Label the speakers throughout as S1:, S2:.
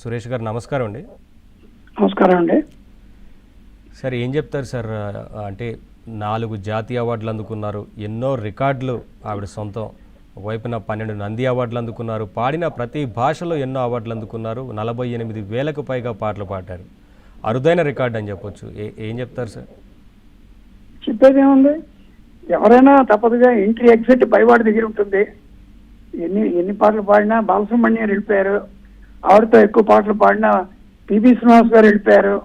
S1: సురేష్ గారు నమస్కారం అండి.
S2: నమస్కారం అండి.
S1: సార్ ఏం చెప్తారు సార్? అంటే 4 జాతీయ అవార్డులు అందుకున్నారు, ఎన్నో రికార్డులు ఆవిడ సొంతం. ఒకవైపున 12 నంది అవార్డులు అందుకున్నారు, పాడిన ప్రతి భాషలో ఎన్నో అవార్డులు అందుకున్నారు, 48,000కు పైగా పాటలు పాడారు. అరుదైన రికార్డు అని చెప్పొచ్చు. ఏం చెప్తారు సార్?
S2: చెప్పేది ఏముంది, ఎవరైనా తప్పదుగా ఎంట్రీ ఎగ్జిట్ పైవాడి దగ్గర ఉంటుంది. ఎన్ని పాటలు పాడినా బాలసుబ్రహ్మణ్యం వెళ్ళిపోయారు, ఆవిడతో ఎక్కువ పాటలు పాడిన పిబి శ్రీనివాస్ గారు వెళ్ళిపోయారు.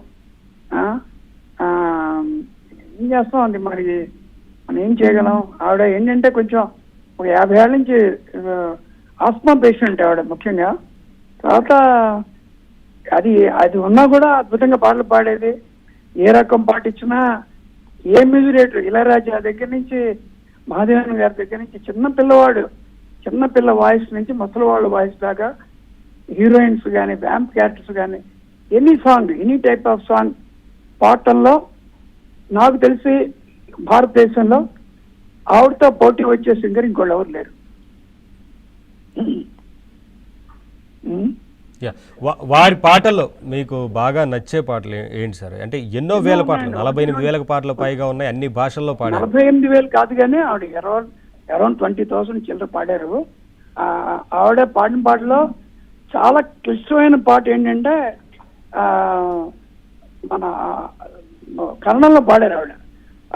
S2: ఏం చేస్తాం అండి, మరి మనం ఏం చేయగలం? ఆవిడ ఏంటంటే కొంచెం ఒక 50 ఏళ్ళ నుంచి ఆస్మా పేషెంట్ ఆవిడ ముఖ్యంగా. తర్వాత అది ఉన్నా కూడా అద్భుతంగా పాటలు పాడేది. ఏ రకం పాట ఇచ్చినా, ఏ మ్యూజిక్ డైరెక్టర్ ఇళయరాజా దగ్గర నుంచి మహాదేవన్ గారి దగ్గర నుంచి చిన్న పిల్ల వాయిస్ నుంచి ముసలి వాళ్ళ వాయిస్ దాకా, హీరోయిన్స్ కానీ వ్యాంప్ క్యారెక్టర్స్ కానీ ఎనీ టైప్ ఆఫ్ సాంగ్ పాటల్లో నాకు తెలిసి భారతదేశంలో ఆవిడతో పోటీ వచ్చే సింగర్ ఇంకోళ్ళు ఎవరు లేరు.
S1: వారి పాటల్లో మీకు బాగా నచ్చే పాటలు ఏంటి సార్? అంటే ఎన్నో వేల పాటలు, 48,000 పాటలు పైగా ఉన్నాయి, అన్ని భాషల్లో పాడారు.
S2: 48,000 కాదు కానీ ఆవిడ అరౌండ్ 20,000 చిల్లర పాడారు. ఆవిడ పాడిన పాటలో చాలా క్లిష్టమైన పాట ఏంటంటే మన కన్నడంలో పాడారు ఆవిడ.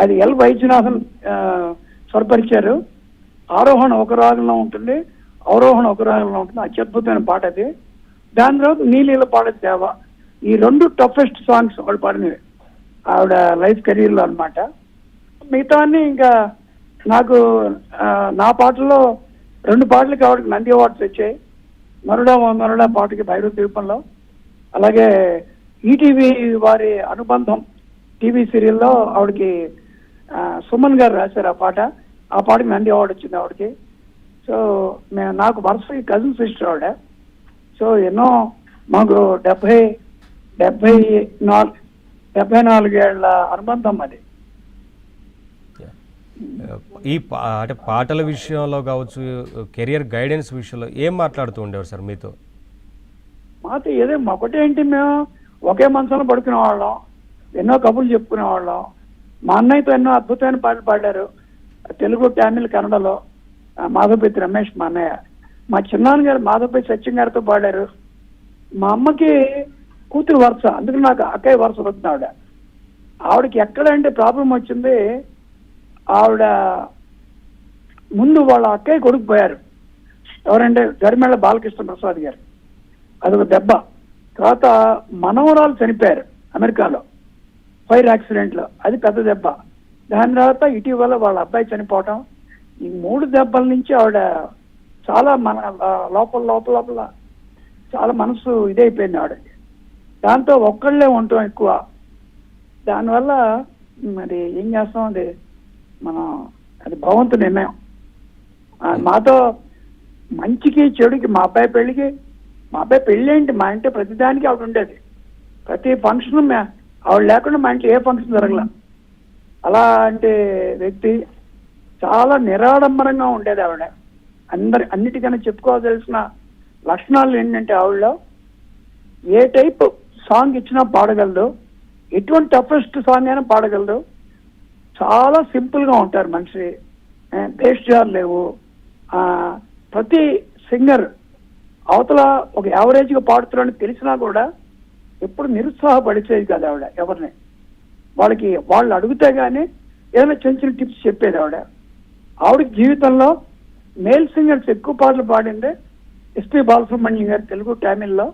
S2: అది ఎల్ వైద్యనాథన్ స్వరపరిచారు. ఆరోహణ ఒక రాగంలో ఉంటుంది, అవరోహణ ఒక రాగంలో ఉంటుంది. అత్యద్భుతమైన పాట అది. దాని తర్వాత నీలీల పాడేది దేవ. ఈ 2 టఫెస్ట్ సాంగ్స్ వాళ్ళు పాడినవి ఆవిడ లైఫ్ కెరీర్లో అనమాట. మిగతా ఇంకా నాకు నా పాటల్లో 2 పాటలకి ఆవిడకి నంది అవార్డ్స్ వచ్చాయి. మరుడా పాటకి భైరవ దీపంలో, అలాగే ఈటీవీ వారి అనుబంధం టీవీ సీరియల్లో ఆవిడకి సుమన్ గారు రాశారు ఆ పాటకి నంది అవార్డు వచ్చింది ఆవిడకి. సో నాకు వరుస కజిన్ సిస్టర్ ఆవిడ. సో ఎన్నో మాకు 74 ఏళ్ల అనుబంధం అది.
S1: ఈ అంటే పాటల విషయంలో కావచ్చు, కెరియర్ గైడెన్స్ విషయంలో ఏం మాట్లాడుతూ ఉండేవారు సార్ మీతో?
S2: మాతో ఒకటేంటి, మేము ఒకే మనసులో పడుకునే వాళ్ళం, ఎన్నో కబుర్లు చెప్పుకునే వాళ్ళం. మా అన్నయ్యతో ఎన్నో అద్భుతమైన పాటలు పాడారు, తెలుగు, తమిళ్, కన్నడలో. మాధవపతి రమేష్ మా అన్నయ్య. మా చిన్నాన్న గారు మాధవపతి సత్యం గారితో పాడారు. మా అమ్మకి కూతురు వరుస, అందుకని నాకు అక్కయ్య వరుస వస్తుంది ఆవిడకి ఎక్కడంటే ప్రాబ్లం వచ్చింది, ఆవిడ ముందు వాళ్ళ అక్కయ్య కొడుకు పోయారు. ఎవరంటే గరిమెళ్ళ బాలకృష్ణ ప్రసాద్ గారు. అదొక దెబ్బ. తర్వాత మనవరాలు చనిపోయారు అమెరికాలో ఫైర్ యాక్సిడెంట్లో, అది పెద్ద దెబ్బ. దాని తర్వాత ఇటీవల వాళ్ళ అబ్బాయి చనిపోవటం. ఈ 3 దెబ్బల నుంచి ఆవిడ చాలా లోపల చాలా మనసు ఇదైపోయింది ఆవిడకి. దాంతో ఒక్కళ్ళే ఉండటం ఎక్కువ. దానివల్ల మరి ఏం చేస్తాం, అది భగవంతుడి నిర్ణయం. మాతో మంచికి చెడుకి, మా అబ్బాయి పెళ్ళి ఏంటి, మా ఇంట్లో ప్రతిదానికి ఆవిడ ఉండేది. ప్రతి ఫంక్షన్ ఆవిడ లేకుండా మా ఇంట్లో ఏ ఫంక్షన్ జరగల. అలాంటి వ్యక్తి, చాలా నిరాడంబరంగా ఉండేది ఆవిడ. అన్నిటికన్నా చెప్పుకోవాల్సిన లక్షణాలు ఏంటంటే, ఆవిడలో ఏ టైప్ సాంగ్ ఇచ్చినా పాడగలదు, ఎటువంటి టఫెస్ట్ సాంగ్ అయినా పాడగలదు. చాలా సింపుల్గా ఉంటారు మనిషి, బేస్జార్ లేవు. ప్రతి సింగర్ అవతల ఒక యావరేజ్గా పాడుతున్నారని తెలిసినా కూడా ఎప్పుడు నిరుత్సాహపడిచేది కాదు ఆవిడ ఎవరిని. వాళ్ళు అడిగితే కానీ ఏదైనా చిన్న టిప్స్ చెప్పేది ఆవిడకి జీవితంలో మేల్ సింగర్స్ ఎక్కువ పాటలు పాడిందే ఎస్పి బాలసుబ్రహ్మణ్యం గారు, తెలుగు, తమిళ్లో,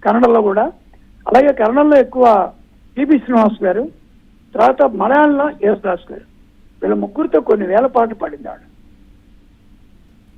S2: కన్నడలో కూడా. అలాగే కన్నడలో ఎక్కువ పిబి శ్రీనివాస్ గారు, తర్వాత మలయాళంలో యేసుదాస్ గారు. వీళ్ళ ముగ్గురితో కొన్ని వేల పాటలు పాడింది ఆవిడ.